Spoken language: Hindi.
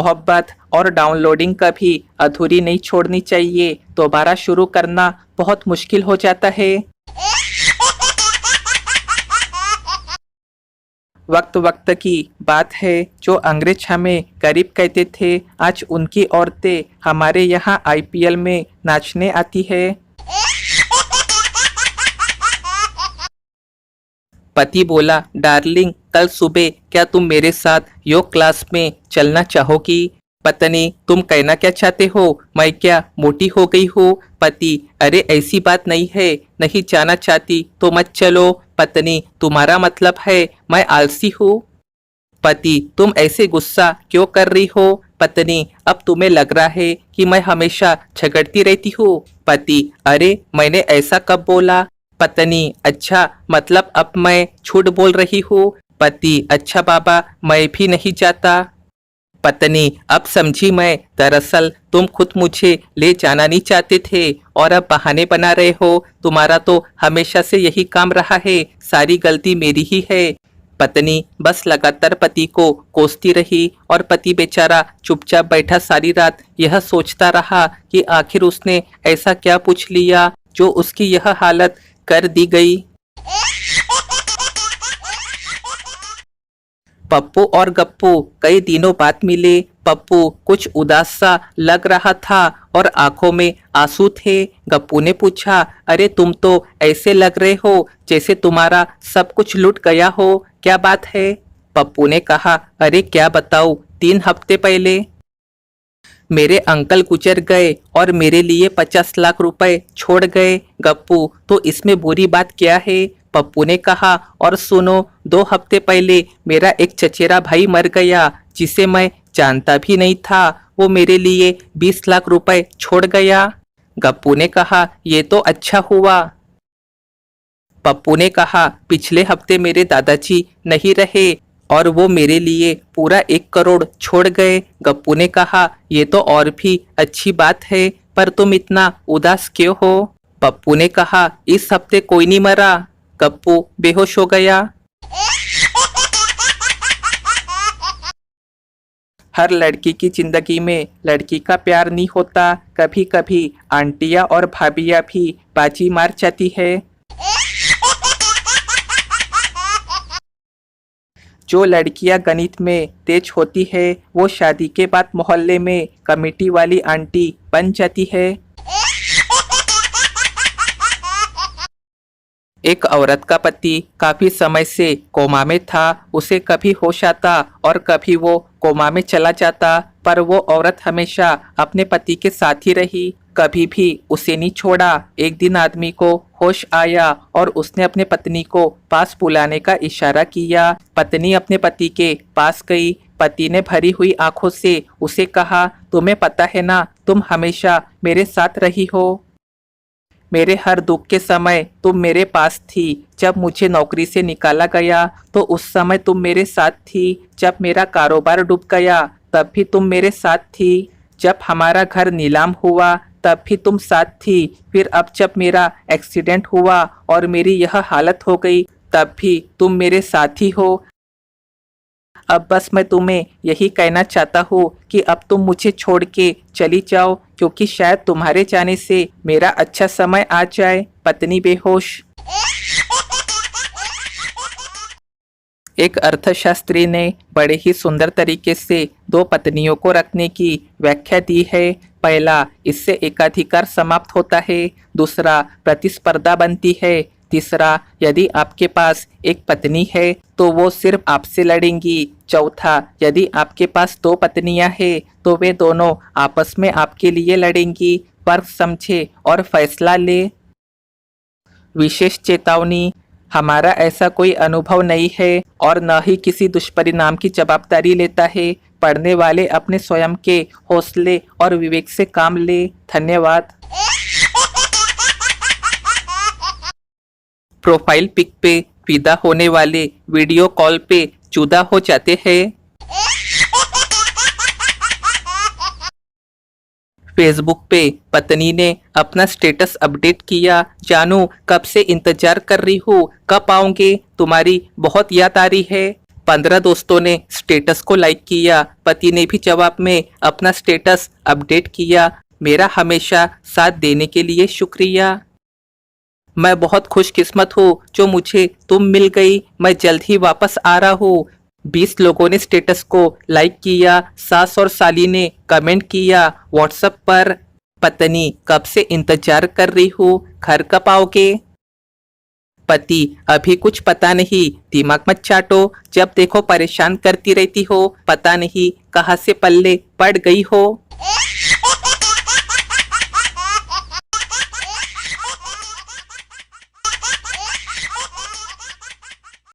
मोहब्बत और डाउनलोडिंग कभी अधूरी नहीं छोड़नी चाहिए। दोबारा शुरू करना बहुत मुश्किल हो जाता है। वक्त वक्त की बात है, जो अंग्रेज हमें गरीब कहते थे, आज उनकी औरतें हमारे यहाँ आईपीएल में नाचने आती है। पति बोला, डार्लिंग कल सुबह क्या तुम मेरे साथ योग क्लास में चलना चाहोगी? पत्नी, तुम कहना क्या चाहते हो? मैं क्या मोटी हो गई हूँ? पति, अरे ऐसी बात नहीं है, नहीं जाना चाहती तो मत चलो। पत्नी, तुम्हारा मतलब है मैं आलसी हूँ? पति, तुम ऐसे गुस्सा क्यों कर रही हो? पत्नी, अब तुम्हें लग रहा है कि मैं हमेशा झगड़ती रहती हूँ। पति, अरे मैंने ऐसा कब बोला? पत्नी, अच्छा मतलब अब मैं झूठ बोल रही हूँ। पति, अच्छा बाबा मैं भी नहीं जाता। पत्नी, अब समझी मैं, दरअसल तुम खुद मुझे ले जाना नहीं चाहते थे और अब बहाने बना रहे हो। तुम्हारा तो हमेशा से यही काम रहा है, सारी गलती मेरी ही है। पत्नी बस लगातार पति को कोसती रही और पति बेचारा चुपचाप बैठा सारी रात यह सोचता रहा कि आखिर उसने ऐसा क्या पूछ लिया जो उसकी यह हालत कर दी गई। पप्पू और गप्पू कई दिनों बाद मिले। पप्पू कुछ उदास सा लग रहा था और आंखों में आंसू थे। गप्पू ने पूछा, अरे तुम तो ऐसे लग रहे हो जैसे तुम्हारा सब कुछ लुट गया हो, क्या बात है? पप्पू ने कहा, अरे क्या बताऊं, 3 हफ्ते पहले मेरे अंकल गुजर गए और मेरे लिए 50 लाख रुपए छोड़ गए। गप्पू, तो इसमें बुरी बात क्या है? पप्पू ने कहा, और सुनो, 2 हफ्ते पहले मेरा एक चचेरा भाई मर गया जिसे मैं जानता भी नहीं था। वो मेरे लिए 20 लाख रुपए छोड़ गया। गप्पू ने कहा, ये तो अच्छा हुआ। पप्पू ने कहा, पिछले हफ्ते मेरे दादाजी नहीं रहे और वो मेरे लिए पूरा 1 करोड़ छोड़ गए। गप्पू ने कहा, ये तो और भी अच्छी बात है, पर तुम इतना उदास क्यों हो? पप्पू ने कहा, इस हफ्ते कोई नहीं मरा। गप्पू बेहोश हो गया। हर लड़की की जिंदगी में लड़की का प्यार नहीं होता, कभी कभी आंटियां और भाभियां भी बाजी मार जाती है। जो लड़कियां गणित में तेज होती है वो शादी के बाद मोहल्ले में कमेटी वाली आंटी बन जाती है। एक औरत का पति काफी समय से कोमा में था। उसे कभी होश आता और कभी वो कोमा में चला जाता, पर वो औरत हमेशा अपने पति के साथ ही रही, कभी भी उसे नहीं छोड़ा। एक दिन आदमी को होश आया और उसने अपने पत्नी को पास बुलाने का इशारा किया। पत्नी अपने पति के पास गई। पति ने भरी हुई आंखों से उसे कहा, तुम्हें पता है ना, तुम हमेशा मेरे साथ रही हो। मेरे हर दुख के समय तुम मेरे पास थी। जब मुझे नौकरी से निकाला गया तो उस समय तुम मेरे साथ थी। जब मेरा कारोबार डूब गया तब भी तुम मेरे साथ थी। जब हमारा घर नीलाम हुआ तब भी तुम साथ थी। फिर अब जब मेरा एक्सीडेंट हुआ और मेरी यह हालत हो गई तब भी तुम मेरे साथ ही हो। अब बस मैं तुम्हें यही कहना चाहता हूँ कि अब तुम मुझे छोड़ के चली जाओ, क्योंकि शायद तुम्हारे जाने से मेरा अच्छा समय आ जाए। पत्नी बेहोश। एक अर्थशास्त्री ने बड़े ही सुंदर तरीके से 2 पत्नियों को रखने की व्याख्या दी है। पहला, इससे एकाधिकार समाप्त होता है। दूसरा, प्रतिस्पर्धा बनती है। तीसरा, यदि आपके पास एक पत्नी है तो वो सिर्फ आपसे लड़ेंगी। चौथा, यदि आपके पास 2 पत्नियां हैं तो वे दोनों आपस में आपके लिए लड़ेंगी। फर्क समझे और फैसला ले। विशेष चेतावनी, हमारा ऐसा कोई अनुभव नहीं है और न ही किसी दुष्परिणाम की जवाबदारी लेता है। पढ़ने वाले अपने स्वयं के हौसले और विवेक से काम ले। धन्यवाद। प्रोफाइल पिक पे फिदा होने वाले वीडियो कॉल पे जुदा हो जाते हैं। फेसबुक पे पत्नी ने अपना स्टेटस अपडेट किया, जानू कब से इंतजार कर रही हूँ, कब आओगे, तुम्हारी बहुत याद आ रही है। 15 दोस्तों ने स्टेटस को लाइक किया। पति ने भी जवाब में अपना स्टेटस अपडेट किया, मेरा हमेशा साथ देने के लिए शुक्रिया। मैं बहुत खुशकिस्मत हूँ जो मुझे तुम मिल गई, मैं जल्द ही वापस आ रहा हूँ। 20 लोगों ने स्टेटस को लाइक किया। सास और साली ने कमेंट किया व्हाट्सएप पर, पत्नी कब से इंतजार कर रही हूँ, घर कब आओगे। पति अभी कुछ पता नहीं, दिमाग मत चाटो, जब देखो परेशान करती रहती हो, पता नहीं कहाँ से पल्ले पड़ गई हो।